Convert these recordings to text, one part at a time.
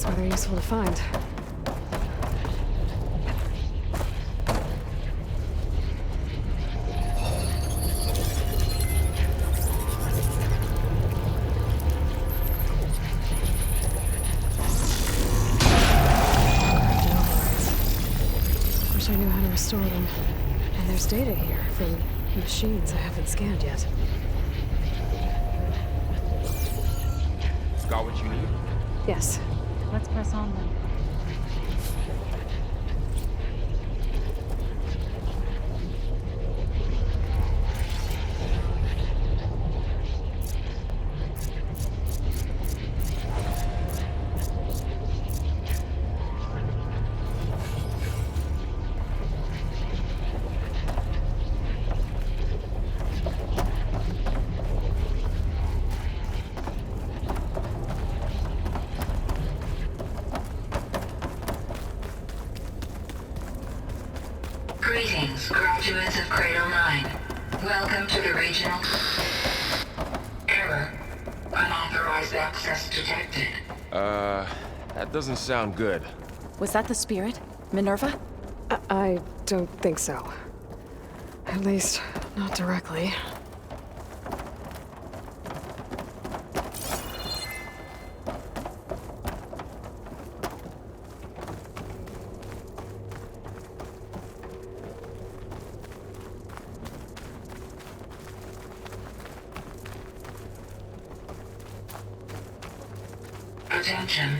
That's why they're useful to find. Wish I knew how to restore them. And there's data here from machines I haven't scanned yet. Got what you need? Yes. Let's press on then. Greetings, graduates of Cradle 9. Welcome to the regional... Error. Unauthorized access detected. That doesn't sound good. Was that the spirit? Minerva? I don't think so. At least, not directly. Attention.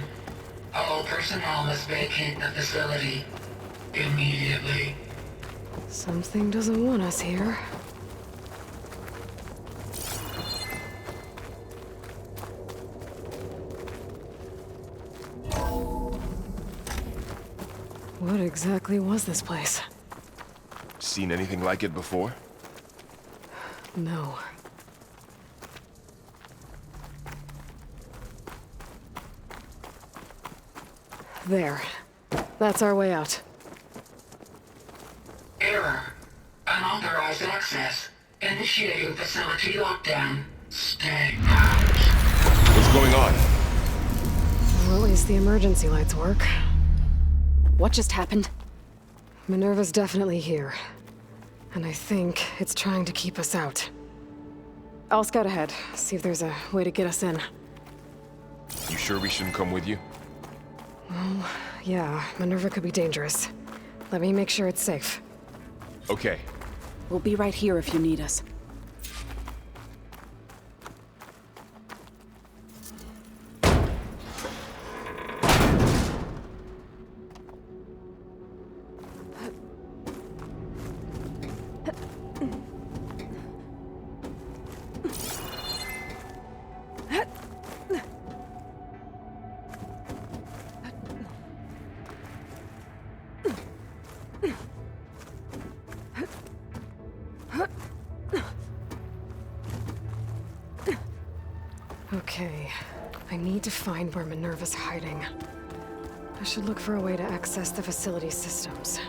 All personnel must vacate the facility. Immediately. Something doesn't want us here. What exactly was this place? Seen anything like it before? No. There. That's our way out. Error. Unauthorized access. Initiating facility lockdown. Stay out. What's going on? Well, at least the emergency lights work. What just happened? Minerva's definitely here. And I think it's trying to keep us out. I'll scout ahead, see if there's a way to get us in. You sure we shouldn't come with you? Well, yeah, Minerva could be dangerous. Let me make sure it's safe. Okay. We'll be right here if you need us. Okay, I need to find where Minerva's hiding. I should look for a way to access the facility's systems.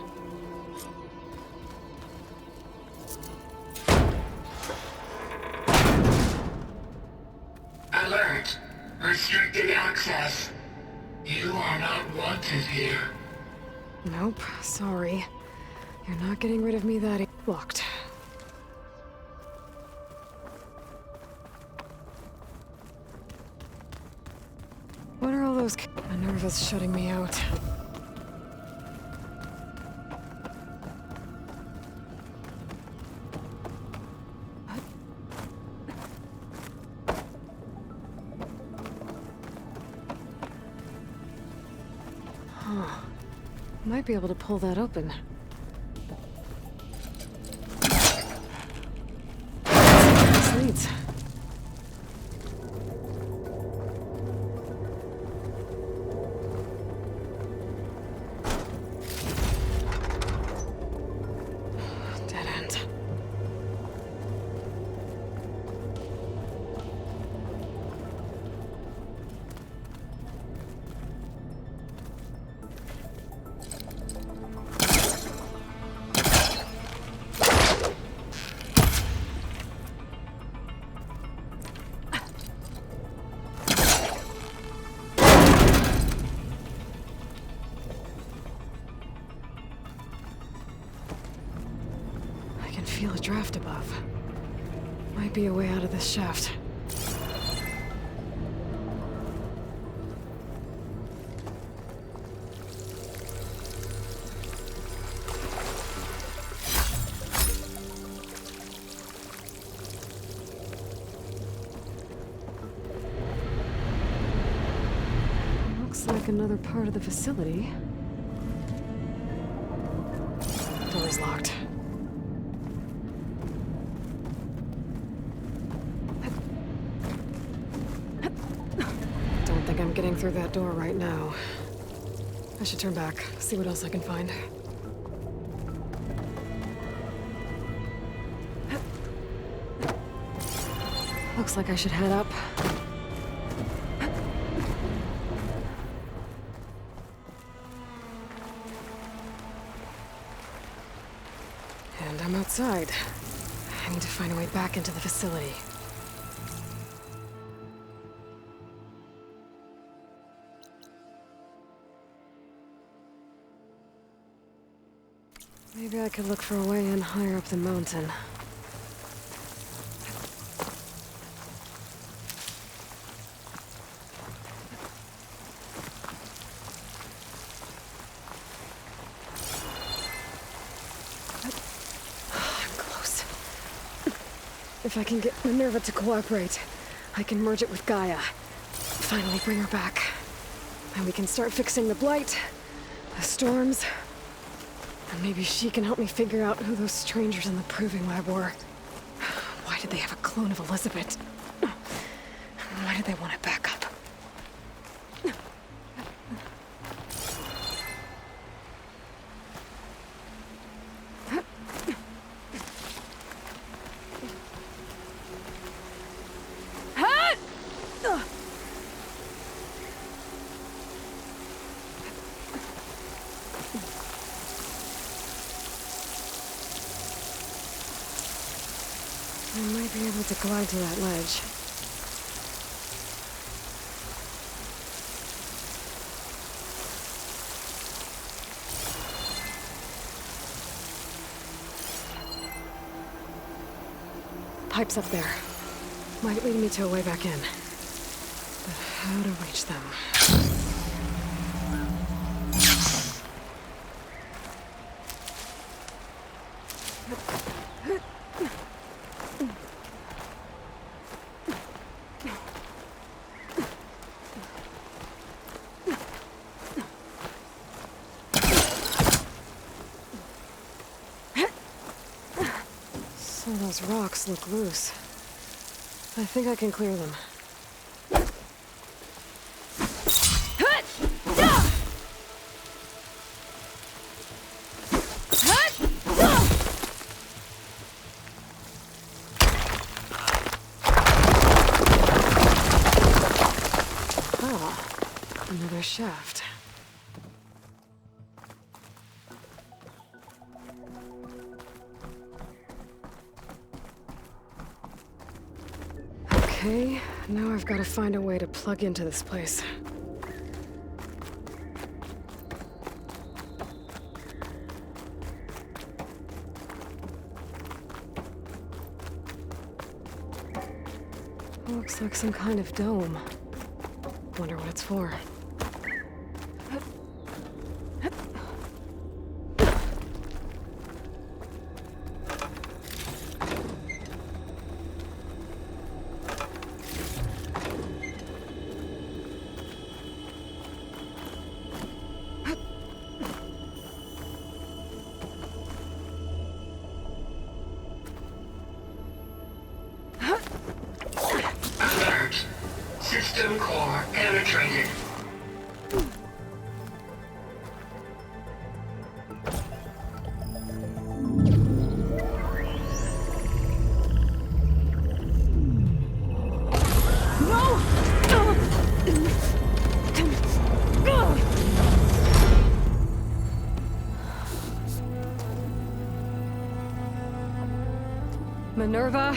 Alert. Restricted access. You are not wanted here. Nope, sorry. You're not getting rid of me that blocked. What are all those Minerva's shutting me out? Huh. Might be able to pull that open. This leads. Dead end. feel a draft above. Might be a way out of this shaft. Looks like another part of the facility. Door's locked. Don't think I'm getting through that door right now. I should turn back, see what else I can find. Looks like I should head up. And I'm outside. I need to find a way back into the facility. Maybe I could look for a way in higher up the mountain. If I can get Minerva to cooperate, I can merge it with Gaia. Finally bring her back. And we can start fixing the blight, the storms, and maybe she can help me figure out who those strangers in the proving lab were. Why did they have a clone of Elizabeth? Why did they want it back up? I might be able to glide to that ledge. Pipe's up there. Might lead me to a way back in. But how to reach them? Some of those rocks look loose. I think I can clear them. Ah, another shaft. Okay, now I've got to find a way to plug into this place. Looks like some kind of dome. Wonder what it's for. Alert. System core penetrated. Minerva?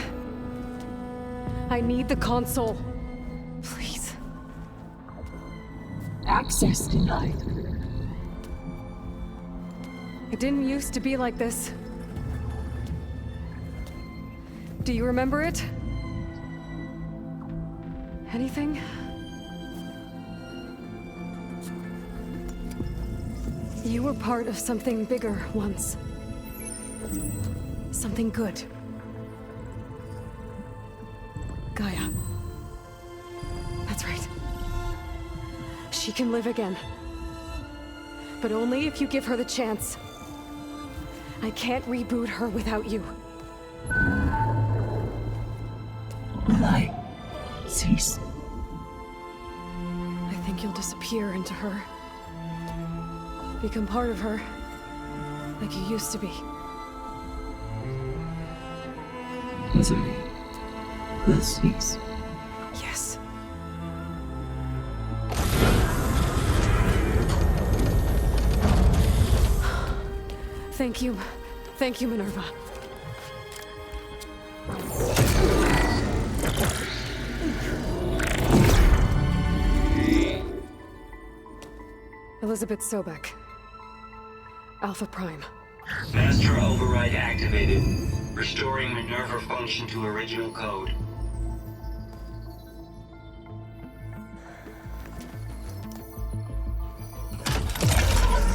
I need the console. Please. Access denied. It didn't used to be like this. Do you remember it? Anything? You were part of something bigger once. Something good. Gaia. That's right. She can live again. But only if you give her the chance. I can't reboot her without you. Light, cease. I think you'll disappear into her. Become part of her. Like you used to be. Misery will cease. Yes. Thank you. Thank you, Minerva. Elizabeth Sobek. Alpha Prime. Master override activated. Restoring Minerva function to original code.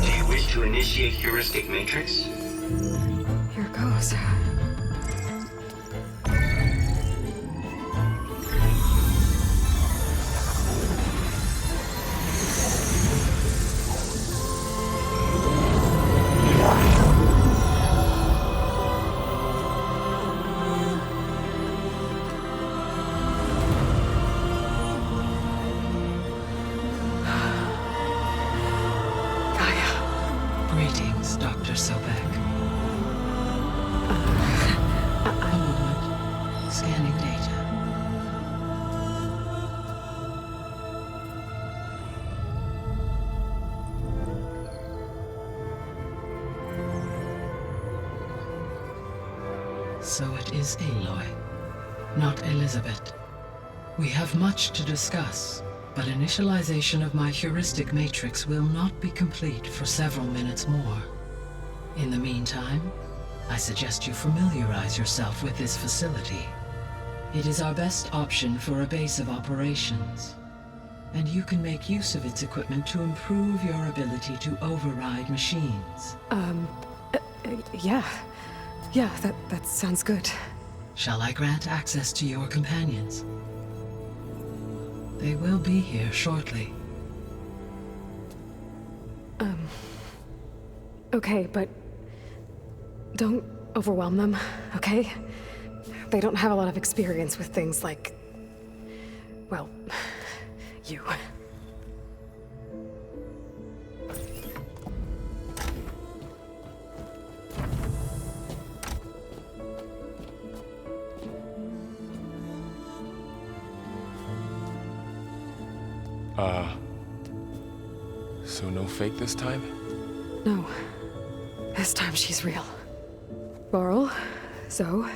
Do you wish to initiate heuristic matrix? Here goes. Greetings, Dr. Sobek. A moment. Scanning data. So it is Aloy, not Elizabeth. We have much to discuss, but initialization of my heuristic matrix will not be complete for several minutes more. In the meantime, I suggest you familiarize yourself with this facility. It is our best option for a base of operations, and you can make use of its equipment to improve your ability to override machines. Yeah. Yeah, that sounds good. Shall I grant access to your companions? They will be here shortly. Okay, but don't overwhelm them, okay? They don't have a lot of experience with things like, well, you. So no fake this time? No. This time she's real. Laurel, Zoe.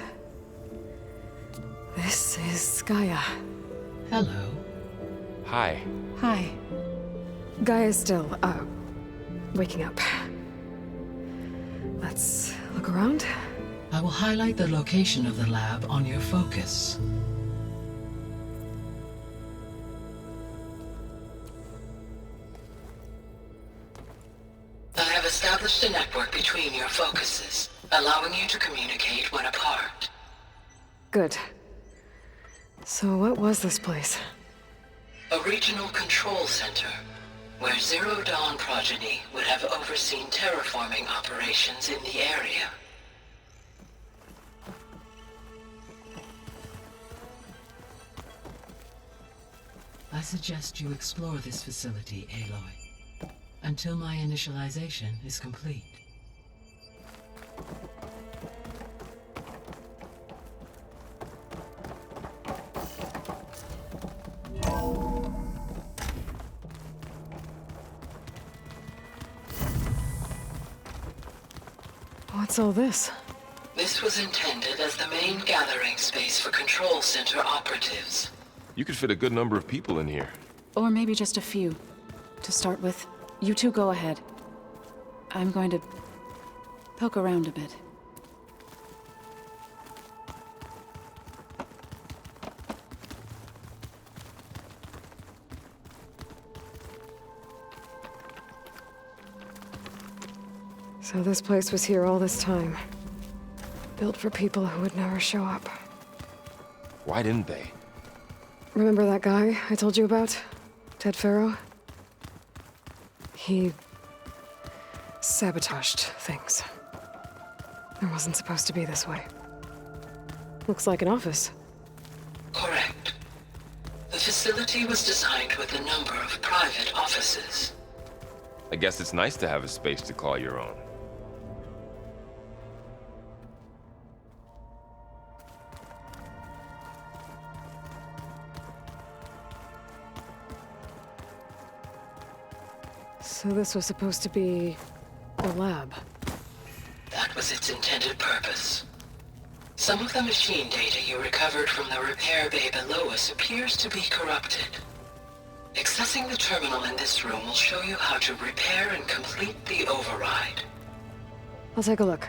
This is Gaia. Hello. Hi. Hi. Gaia's still, waking up. Let's look around. I will highlight the location of the lab on your focus. I have established a network between your focuses, allowing you to communicate when apart. Good. So what was this place? A regional control center, where Zero Dawn progeny would have overseen terraforming operations in the area. I suggest you explore this facility, Aloy, until my initialization is complete. What's all this? This was intended as the main gathering space for control center operatives. You could fit a good number of people in here. Or maybe just a few. To start with, you two go ahead. I'm going to poke around a bit. So this place was here all this time. Built for people who would never show up. Why didn't they? Remember that guy I told you about? Ted Farrow? He sabotaged things. It wasn't supposed to be this way. Looks like an office. Correct. The facility was designed with a number of private offices. I guess it's nice to have a space to call your own. So this was supposed to be a lab. That was its intended purpose. Some of the machine data you recovered from the repair bay below us appears to be corrupted. Accessing the terminal in this room will show you how to repair and complete the override. I'll take a look.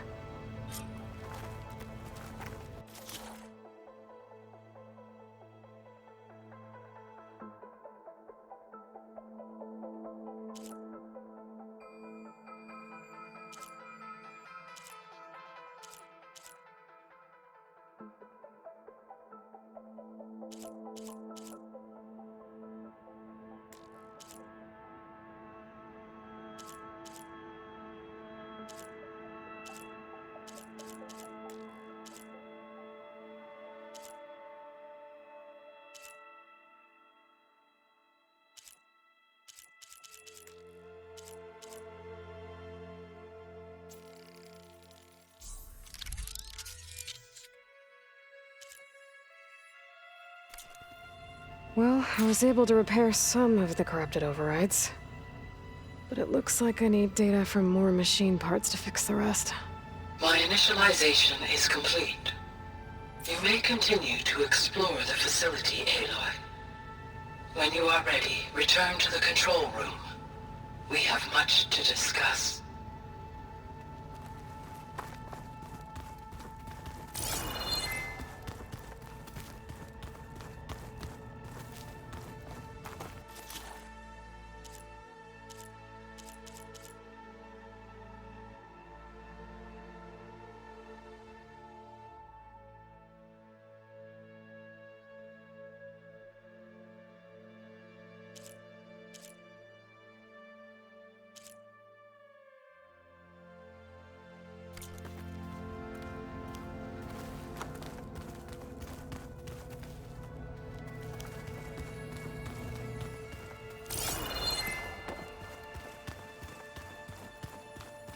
Well, I was able to repair some of the corrupted overrides. But it looks like I need data from more machine parts to fix the rest. My initialization is complete. You may continue to explore the facility, Aloy. When you are ready, return to the control room. We have much to discuss.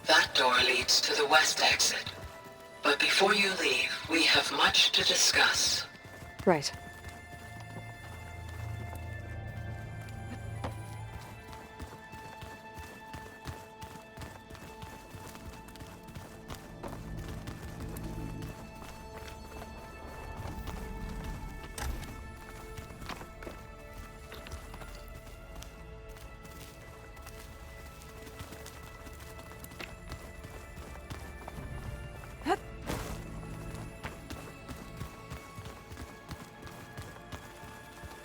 That door leads to the west exit. But before you leave, we have much to discuss. Right.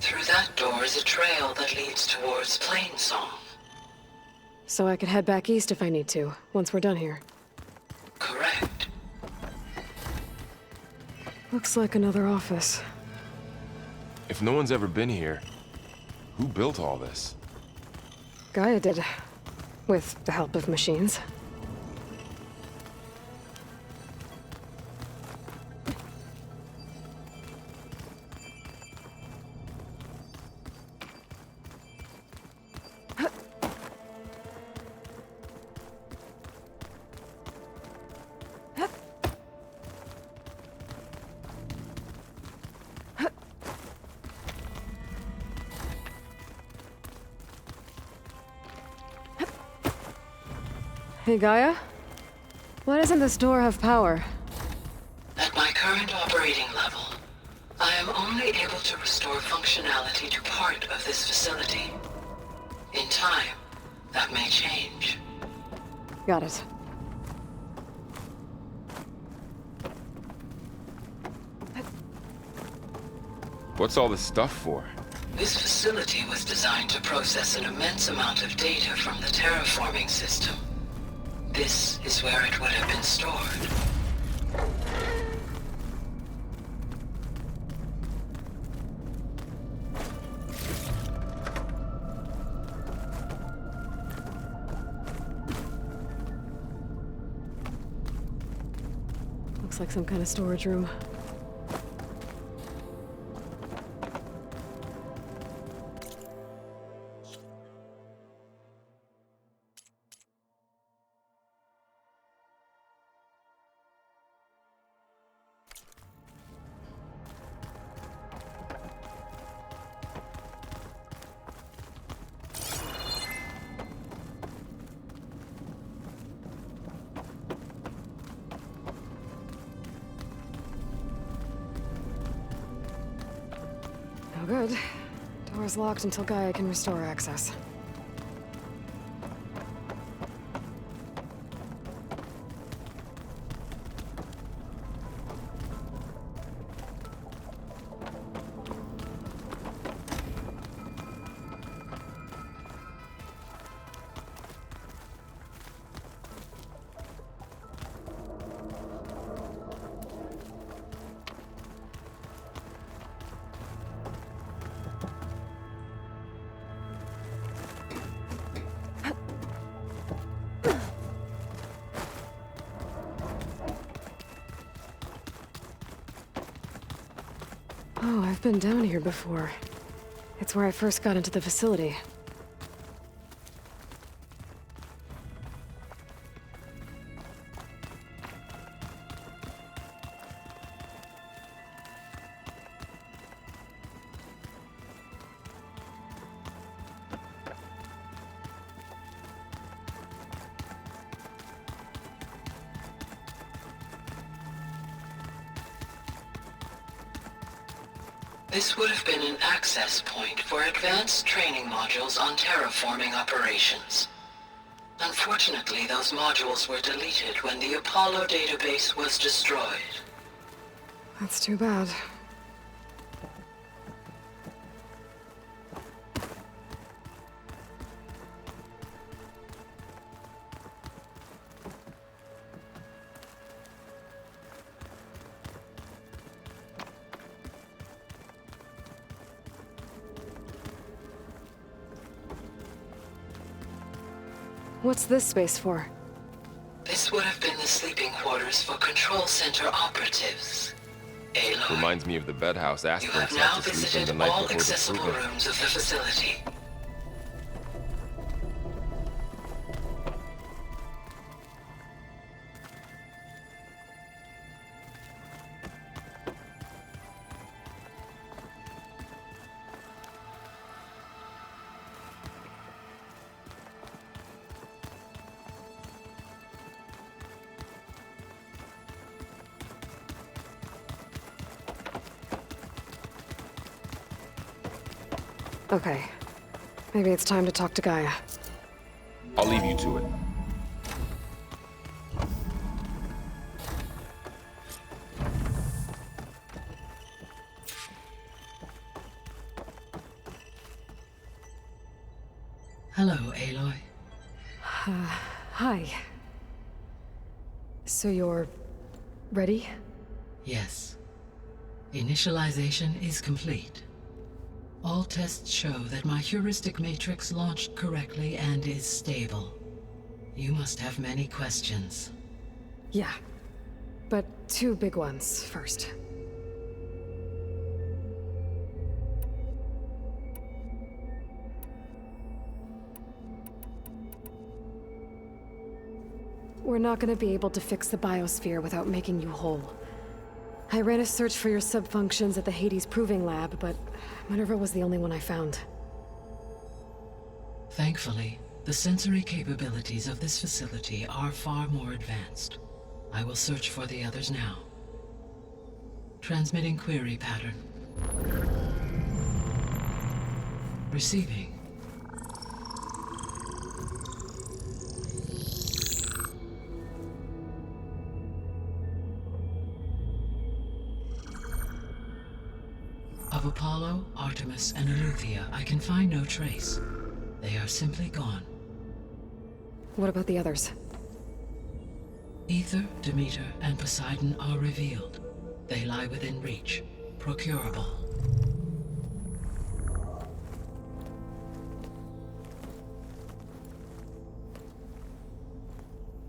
Through that door is a trail that leads towards Plainsong. So I could head back east if I need to, once we're done here. Correct. Looks like another office. If no one's ever been here, who built all this? Gaia did. With the help of machines. Hey, Gaia? Why doesn't this door have power? At my current operating level, I am only able to restore functionality to part of this facility. In time, that may change. Got it. What's all this stuff for? This facility was designed to process an immense amount of data from the terraforming system. This is where it would have been stored. Looks like some kind of storage room. No good. Door's locked until Gaia can restore access. Oh, I've been down here before. It's where I first got into the facility. This would have been an access point for advanced training modules on terraforming operations. Unfortunately, those modules were deleted when the Apollo database was destroyed. That's too bad. What's this space for? This would have been the sleeping quarters for Control Center operatives. Aloy, Reminds me of the bedhouse you Aspirin have sent now to sleep in visited the night all before the accessible proving. rooms of the facility. Okay. Maybe it's time to talk to Gaia. I'll leave you to it. Hello, Aloy. Hi. So you're... ready? Yes. Initialization is complete. All tests show that my heuristic matrix launched correctly and is stable. You must have many questions. Yeah. But two big ones first. We're not gonna be able to fix the biosphere without making you whole. I ran a search for your subfunctions at the Hades Proving Lab, but Minerva was the only one I found. Thankfully, the sensory capabilities of this facility are far more advanced. I will search for the others now. Transmitting query pattern. Receiving. Of Apollo, Artemis, and Eleuthia, I can find no trace. They are simply gone. What about the others? Ether, Demeter, and Poseidon are revealed. They lie within reach, procurable.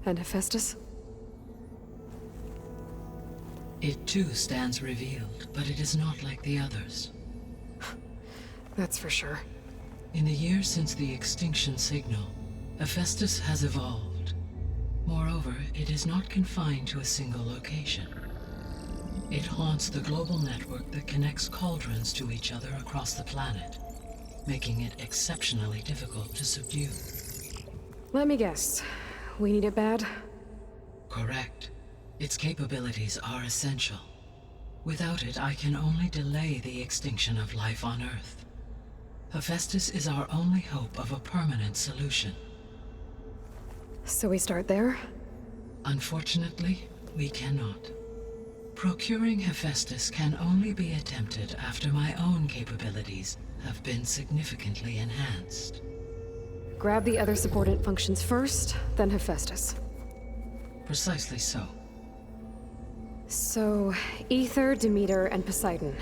And Hephaestus? It too stands revealed, but it is not like the others. That's for sure. In the years since the extinction signal, Hephaestus has evolved. Moreover, it is not confined to a single location. It haunts the global network that connects cauldrons to each other across the planet, making it exceptionally difficult to subdue. Let me guess. We need it bad? Correct. Its capabilities are essential. Without it, I can only delay the extinction of life on Earth. Hephaestus is our only hope of a permanent solution. So we start there? Unfortunately, we cannot. Procuring Hephaestus can only be attempted after my own capabilities have been significantly enhanced. Grab the other subordinate functions first, then Hephaestus. Precisely so. So, Ether, Demeter, and Poseidon.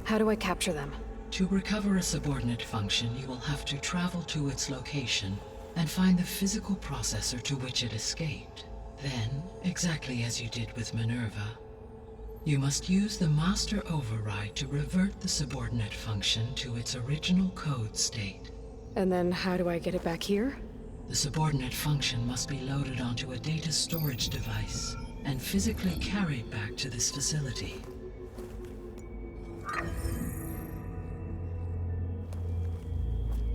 How do I capture them? To recover a subordinate function, you will have to travel to its location and find the physical processor to which it escaped. Then, exactly as you did with Minerva, you must use the master override to revert the subordinate function to its original code state. And then how do I get it back here? The subordinate function must be loaded onto a data storage device and physically carried back to this facility.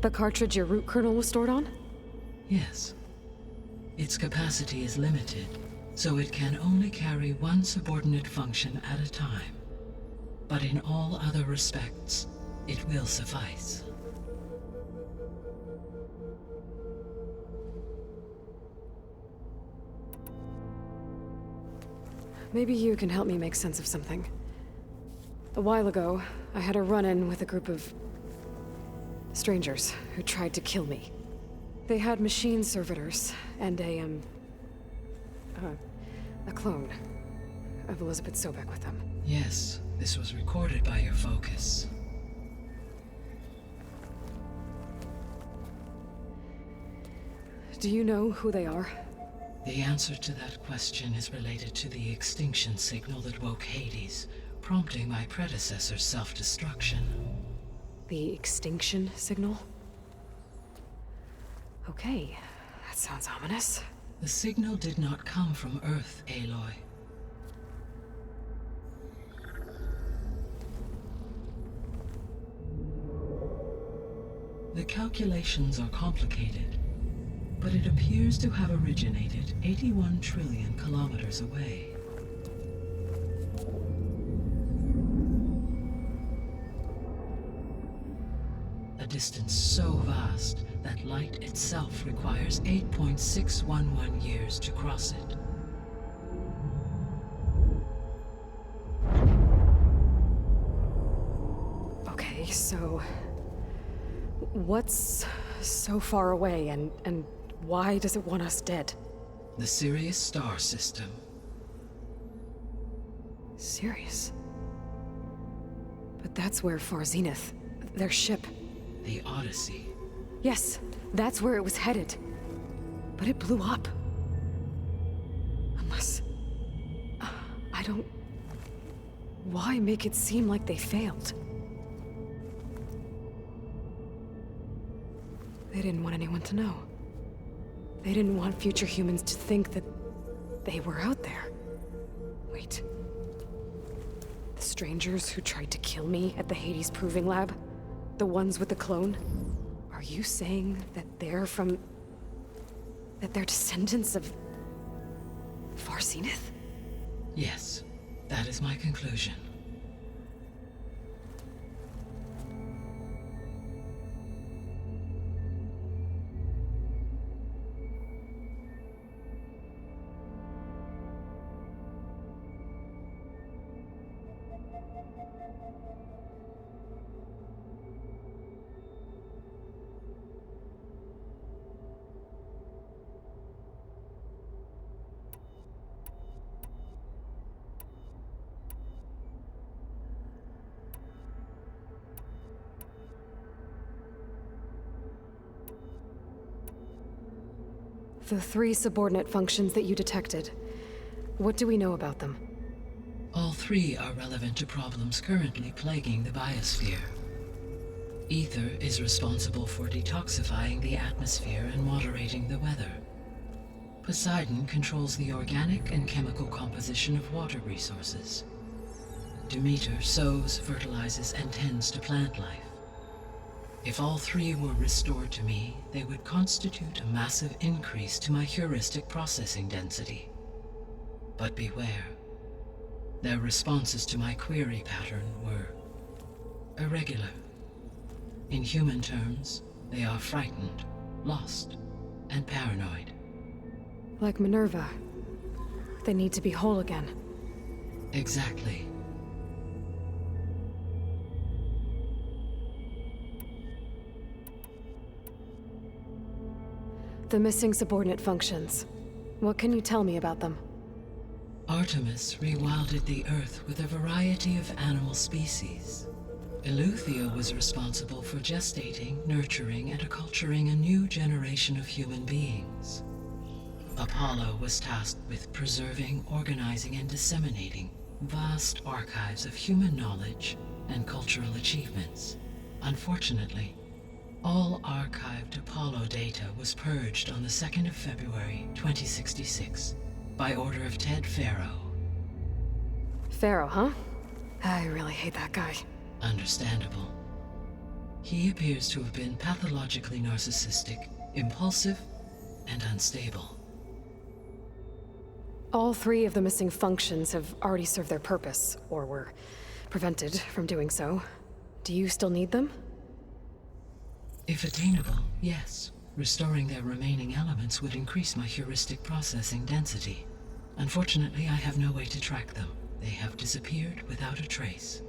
The cartridge your root kernel was stored on? Yes. Its capacity is limited, so it can only carry one subordinate function at a time. But in all other respects, it will suffice. Maybe you can help me make sense of something. A while ago, I had a run-in with a group of strangers who tried to kill me. They had machine servitors and a clone of Elizabeth Sobek with them. Yes, this was recorded by your focus. Do you know who they are? The answer to that question is related to the extinction signal that woke Hades, prompting my predecessor's self-destruction. The extinction signal? Okay, that sounds ominous. The signal did not come from Earth, Aloy. The calculations are complicated, but it appears to have originated 81 trillion kilometers away. A distance so vast that light itself requires 8.611 years to cross it. Okay, so what's so far away and why does it want us dead? The Sirius star system. Sirius? But that's where Far Zenith, their ship. The Odyssey. Yes, that's where it was headed. But it blew up. Unless... I don't... Why make it seem like they failed? They didn't want anyone to know. They didn't want future humans to think that they were out there. Wait. The strangers who tried to kill me at the Hades Proving Lab? The ones with the clone? Are you saying that they're from... that they're descendants of... Far Zenith? Yes, that is my conclusion. The 3 subordinate functions that you detected. What do we know about them? All 3 are relevant to problems currently plaguing the biosphere. Ether is responsible for detoxifying the atmosphere and moderating the weather. Poseidon controls the organic and chemical composition of water resources. Demeter sows, fertilizes, and tends to plant life. If all 3 were restored to me, they would constitute a massive increase to my heuristic processing density. But beware. Their responses to my query pattern were irregular. In human terms, they are frightened, lost, and paranoid. Like Minerva. They need to be whole again. Exactly. The missing subordinate functions. What can you tell me about them? Artemis rewilded the Earth with a variety of animal species. Eleuthia was responsible for gestating, nurturing, and acculturating a new generation of human beings. Apollo was tasked with preserving, organizing, and disseminating vast archives of human knowledge and cultural achievements. Unfortunately, all archived Apollo data was purged on the 2nd of February, 2066, by order of Ted Farrow. Pharaoh, huh? I really hate that guy. Understandable. He appears to have been pathologically narcissistic, impulsive, and unstable. All 3 of the missing functions have already served their purpose, or were prevented from doing so. Do you still need them? If attainable, yes. Restoring their remaining elements would increase my heuristic processing density. Unfortunately, I have no way to track them. They have disappeared without a trace.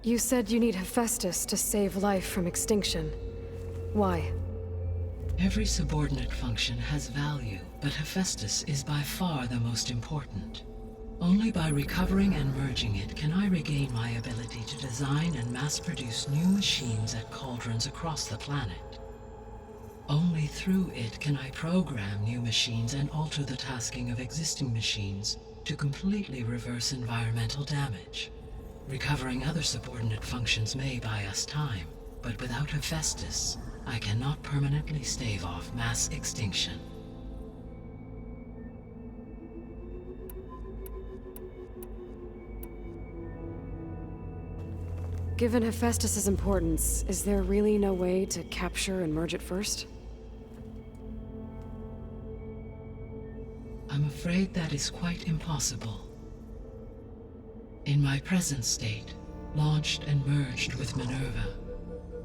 You said you need Hephaestus to save life from extinction. Why? Every subordinate function has value, but Hephaestus is by far the most important. Only by recovering and merging it can I regain my ability to design and mass-produce new machines at cauldrons across the planet. Only through it can I program new machines and alter the tasking of existing machines to completely reverse environmental damage. Recovering other subordinate functions may buy us time, but without Hephaestus, I cannot permanently stave off mass extinction. Given Hephaestus's importance, is there really no way to capture and merge it first? I'm afraid that is quite impossible. In my present state, launched and merged with Minerva,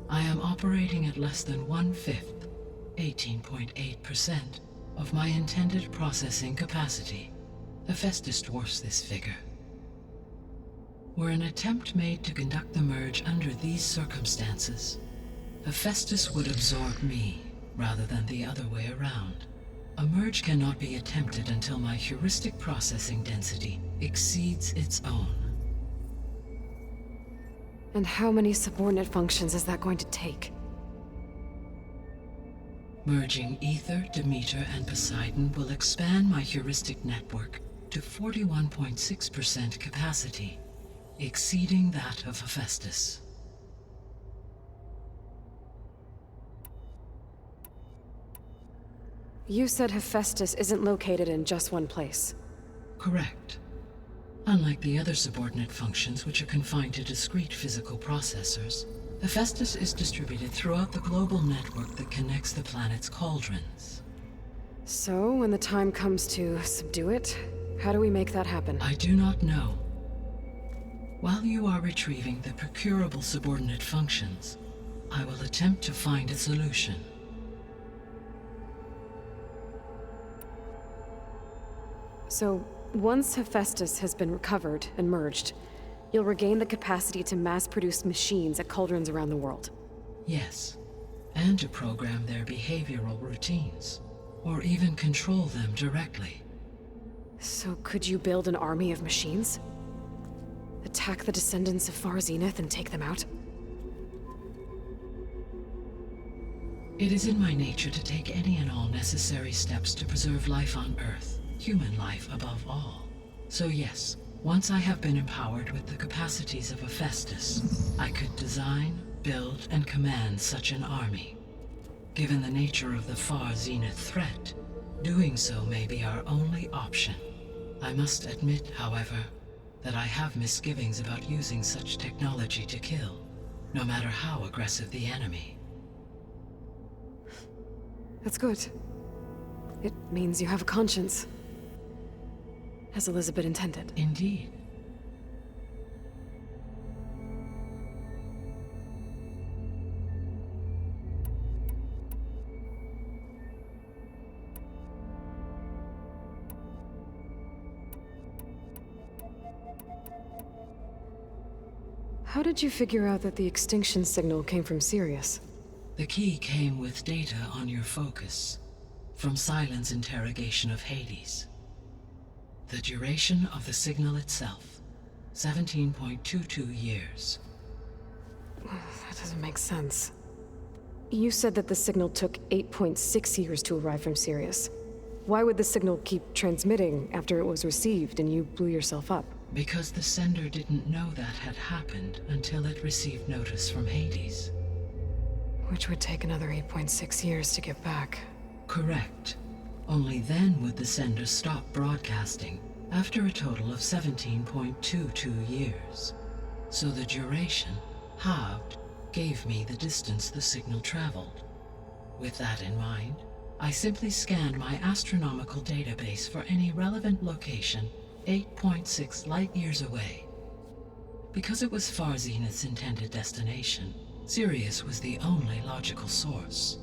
I am operating at less than 1/5, 18.8%, of my intended processing capacity. Hephaestus dwarfs this figure. Were an attempt made to conduct the merge under these circumstances, Hephaestus would absorb me, rather than the other way around. A merge cannot be attempted until my heuristic processing density exceeds its own. And how many subordinate functions is that going to take? Merging Ether, Demeter, and Poseidon will expand my heuristic network to 41.6% capacity, exceeding that of Hephaestus. You said Hephaestus isn't located in just one place. Correct. Unlike the other subordinate functions, which are confined to discrete physical processors, Hephaestus is distributed throughout the global network that connects the planet's cauldrons. So, when the time comes to subdue it, how do we make that happen? I do not know. While you are retrieving the procurable subordinate functions, I will attempt to find a solution. So, once Hephaestus has been recovered and merged, you'll regain the capacity to mass-produce machines at cauldrons around the world. Yes, and to program their behavioral routines, or even control them directly. So could you build an army of machines? Attack the descendants of Far Zenith and take them out? It is in my nature to take any and all necessary steps to preserve life on Earth, human life above all. So yes, once I have been empowered with the capacities of a Festus, I could design, build, and command such an army. Given the nature of the far zenith threat, doing so may be our only option. I must admit, however, that I have misgivings about using such technology to kill, no matter how aggressive the enemy. That's good. It means you have a conscience. As Elizabeth intended. Indeed. How did you figure out that the extinction signal came from Sirius? The key came with data on your focus, from Silent's interrogation of Hades. The duration of the signal itself, 17.22 years. That doesn't make sense. You said that the signal took 8.6 years to arrive from Sirius. Why would the signal keep transmitting after it was received and you blew yourself up? Because the sender didn't know that had happened until it received notice from Hades. Which would take another 8.6 years to get back. Correct. Only then would the sender stop broadcasting, after a total of 17.22 years. So the duration, halved, gave me the distance the signal traveled. With that in mind, I simply scanned my astronomical database for any relevant location 8.6 light-years away. Because it was Far Zenith's intended destination, Sirius was the only logical source.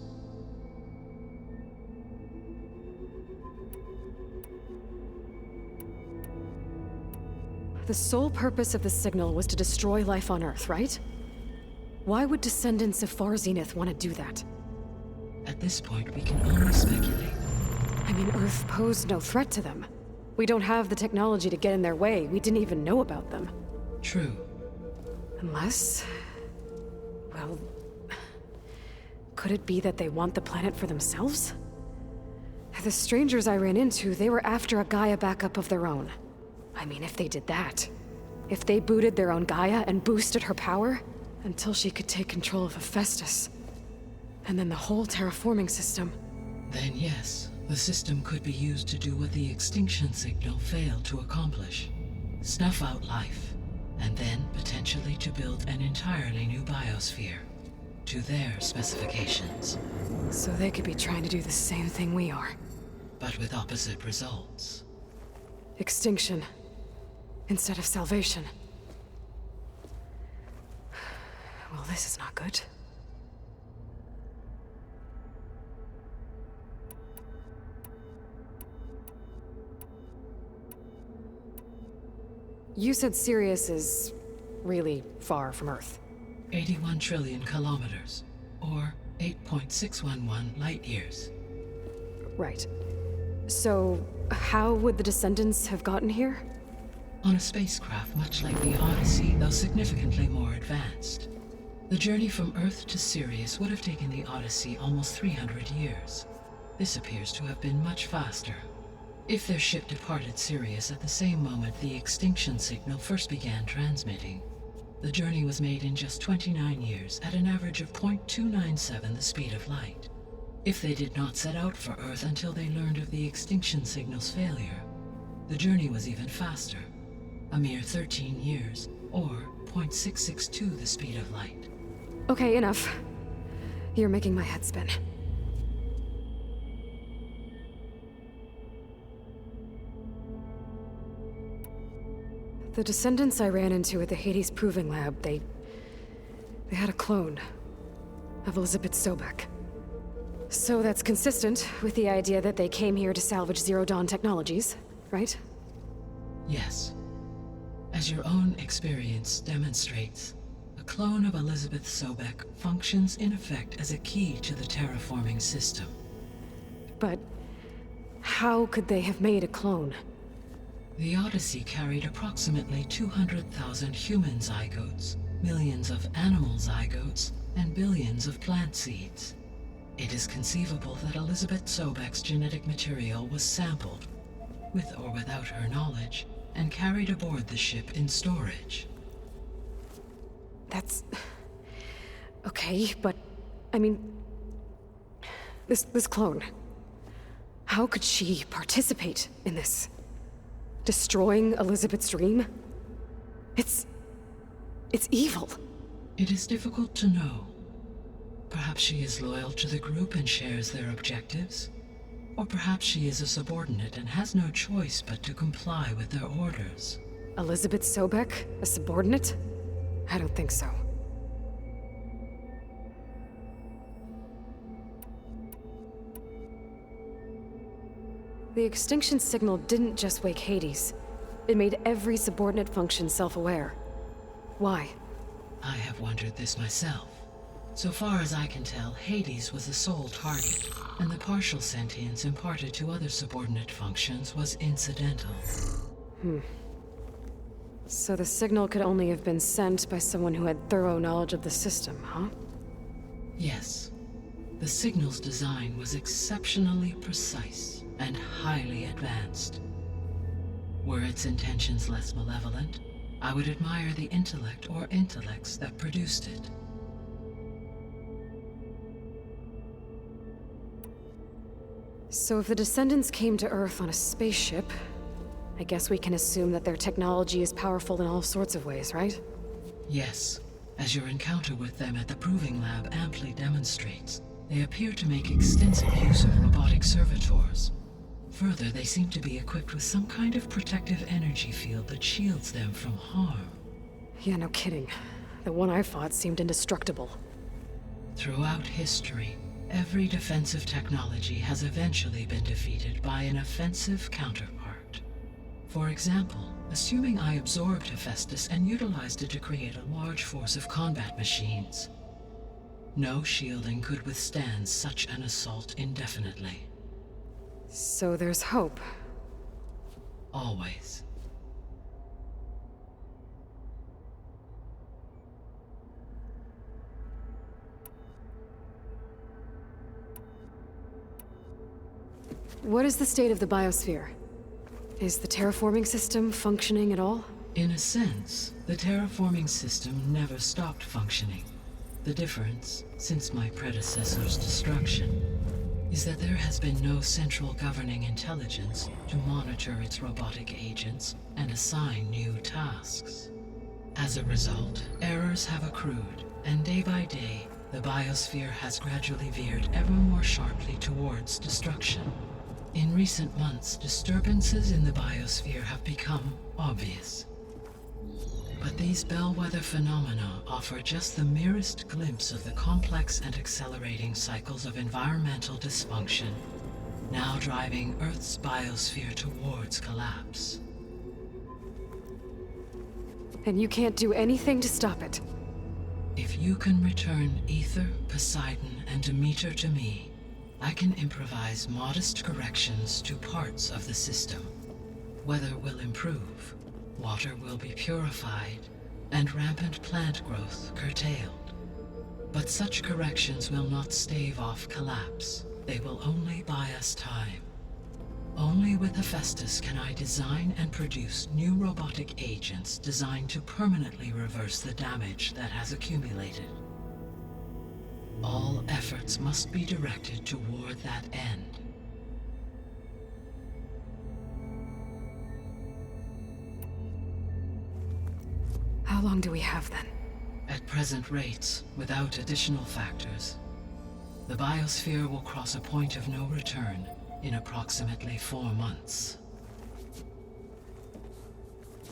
The sole purpose of the signal was to destroy life on Earth, right? Why would descendants of Far Zenith want to do that? At this point, we can only speculate. I mean, Earth posed no threat to them. We don't have the technology to get in their way. We didn't even know about them. True. Unless... well... could it be that they want the planet for themselves? The strangers I ran into, they were after a Gaia backup of their own. I mean, if they did that... if they booted their own Gaia and boosted her power... until she could take control of Hephaestus. And then the whole terraforming system. Then yes, the system could be used to do what the extinction signal failed to accomplish. Snuff out life, and then potentially to build an entirely new biosphere. To their specifications. So they could be trying to do the same thing we are. But with opposite results. Extinction. Instead of salvation. Well, this is not good. You said Sirius is really far from Earth. 81 trillion kilometers, or 8.611 light-years. Right. So, how would the descendants have gotten here? On a spacecraft much like the Odyssey, though significantly more advanced. The journey from Earth to Sirius would have taken the Odyssey almost 300 years. This appears to have been much faster. If their ship departed Sirius at the same moment the extinction signal first began transmitting, the journey was made in just 29 years at an average of 0.297 the speed of light. If they did not set out for Earth until they learned of the extinction signal's failure, the journey was even faster, a mere 13 years, or 0.662 the speed of light. Okay, enough. You're making my head spin. The descendants I ran into at the Hades Proving Lab, they had a clone of Elizabeth Sobek. So that's consistent with the idea that they came here to salvage Zero Dawn technologies, right? Yes. As your own experience demonstrates, a clone of Elizabeth Sobek functions in effect as a key to the terraforming system. But how could they have made a clone? The Odyssey carried approximately 200,000 human zygotes, millions of animal zygotes, and billions of plant seeds. It is conceivable that Elizabeth Sobek's genetic material was sampled, with or without her knowledge, and carried aboard the ship in storage. That's... okay, but... I mean... This clone... how could she participate in this? Destroying Elizabeth's dream? It's evil. It is difficult to know. Perhaps she is loyal to the group and shares their objectives. Or perhaps she is a subordinate and has no choice but to comply with their orders. Elizabeth Sobek, a subordinate? I don't think so. The extinction signal didn't just wake Hades. It made every subordinate function self-aware. Why? I have wondered this myself. So far as I can tell, Hades was the sole target, and the partial sentience imparted to other subordinate functions was incidental. So the signal could only have been sent by someone who had thorough knowledge of the system, huh? Yes. The signal's design was exceptionally precise and highly advanced. Were its intentions less malevolent, I would admire the intellect or intellects that produced it. So if the descendants came to Earth on a spaceship, I guess we can assume that their technology is powerful in all sorts of ways, right? Yes, as your encounter with them at the Proving Lab amply demonstrates, they appear to make extensive use of robotic servitors. Further, they seem to be equipped with some kind of protective energy field that shields them from harm. Yeah, no kidding. The one I fought seemed indestructible. Throughout history, every defensive technology has eventually been defeated by an offensive counterpart. For example, assuming I absorbed Hephaestus and utilized it to create a large force of combat machines. No shielding could withstand such an assault indefinitely. So there's hope. Always. What is the state of the biosphere? Is the terraforming system functioning at all? In a sense, the terraforming system never stopped functioning. The difference, since my predecessor's destruction, is that there has been no central governing intelligence to monitor its robotic agents and assign new tasks. As a result, errors have accrued, and day by day, the biosphere has gradually veered ever more sharply towards destruction. In recent months, disturbances in the biosphere have become obvious. But these bellwether phenomena offer just the merest glimpse of the complex and accelerating cycles of environmental dysfunction, now driving Earth's biosphere towards collapse. And you can't do anything to stop it? If you can return Ether, Poseidon, and Demeter to me, I can improvise modest corrections to parts of the system. Weather will improve. Water will be purified, and rampant plant growth curtailed. But such corrections will not stave off collapse. They will only buy us time. Only with Hephaestus can I design and produce new robotic agents designed to permanently reverse the damage that has accumulated. All efforts must be directed toward that end. How long do we have then? At present rates, without additional factors, the biosphere will cross a point of no return in approximately 4 months.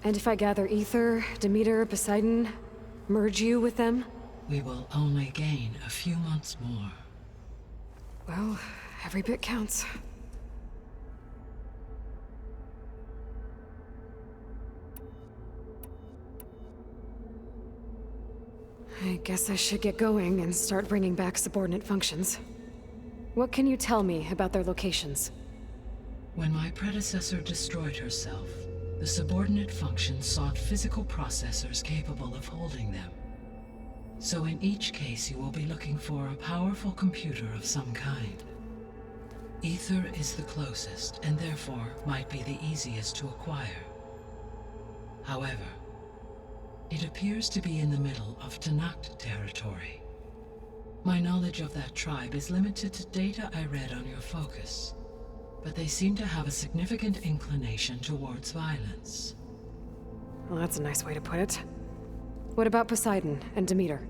And if I gather Ether, Demeter, Poseidon, merge you with them? We will only gain a few months more. Well, every bit counts. I guess I should get going and start bringing back subordinate functions. What can you tell me about their locations? When my predecessor destroyed herself, the subordinate functions sought physical processors capable of holding them. So in each case you will be looking for a powerful computer of some kind. Ether is the closest, and therefore might be the easiest to acquire. However, it appears to be in the middle of Tanakh territory. My knowledge of that tribe is limited to data I read on your focus, but they seem to have a significant inclination towards violence. Well, that's a nice way to put it. What about Poseidon and Demeter?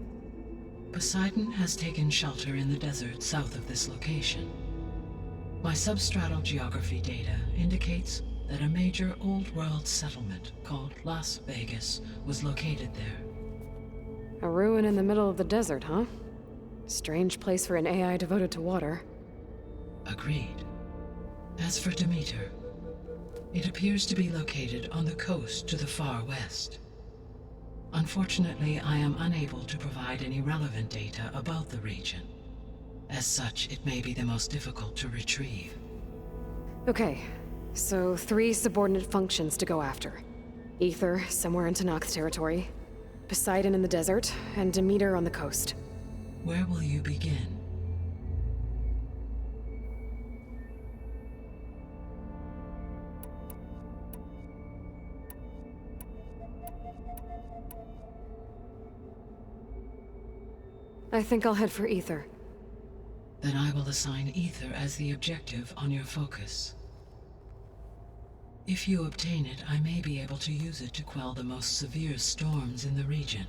Poseidon has taken shelter in the desert south of this location. My substratal geography data indicates that a major old-world settlement called Las Vegas was located there. A ruin in the middle of the desert, huh? Strange place for an AI devoted to water. Agreed. As for Demeter, it appears to be located on the coast to the far west. Unfortunately, I am unable to provide any relevant data about the region. As such, it may be the most difficult to retrieve. Okay, so 3 subordinate functions to go after. Ether, somewhere in Tanakh territory. Poseidon in the desert, and Demeter on the coast. Where will you begin? I think I'll head for Ether. Then I will assign Ether as the objective on your focus. If you obtain it, I may be able to use it to quell the most severe storms in the region.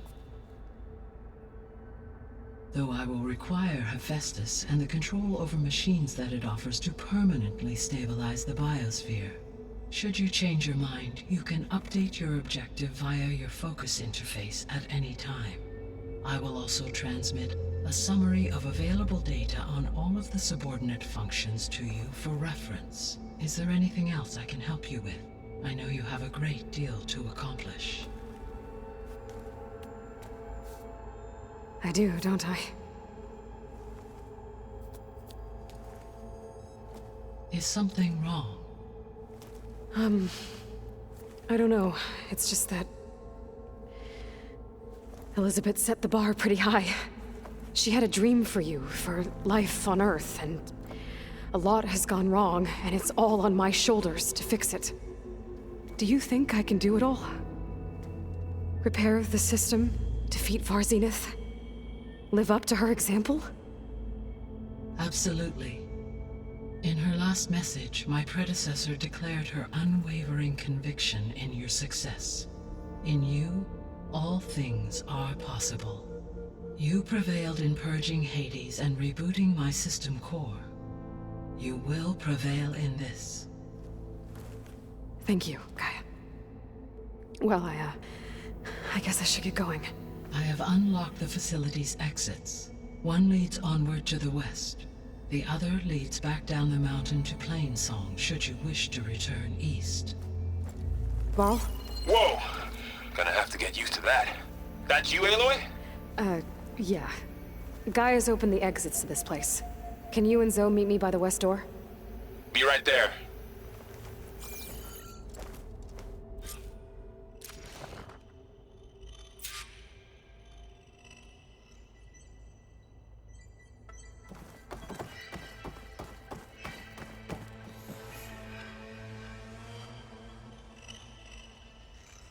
Though I will require Hephaestus and the control over machines that it offers to permanently stabilize the biosphere. Should you change your mind, you can update your objective via your focus interface at any time. I will also transmit a summary of available data on all of the subordinate functions to you for reference. Is there anything else I can help you with? I know you have a great deal to accomplish. I do, don't I? Is something wrong? I don't know. It's just that Elizabeth set the bar pretty high. She had a dream for you, for life on Earth, and a lot has gone wrong, and it's all on my shoulders to fix it. Do you think I can do it all? Repair the system, defeat Varzenith, live up to her example? Absolutely. In her last message, my predecessor declared her unwavering conviction in your success. In you, all things are possible. You prevailed in purging Hades and rebooting my system core. You will prevail in this. Thank you, Gaia. Well, I guess I should get going. I have unlocked the facility's exits. One leads onward to the west. The other leads back down the mountain to Plainsong, should you wish to return east. Varl? Whoa! Gonna have to get used to that. That's you, Aloy? Yeah. Gaia's opened the exits to this place. Can you and Zoe meet me by the west door? Be right there.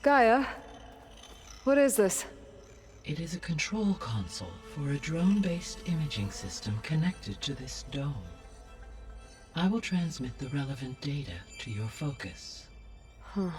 Gaia? What is this? It is a control console for a drone-based imaging system connected to this dome. I will transmit the relevant data to your focus. Huh.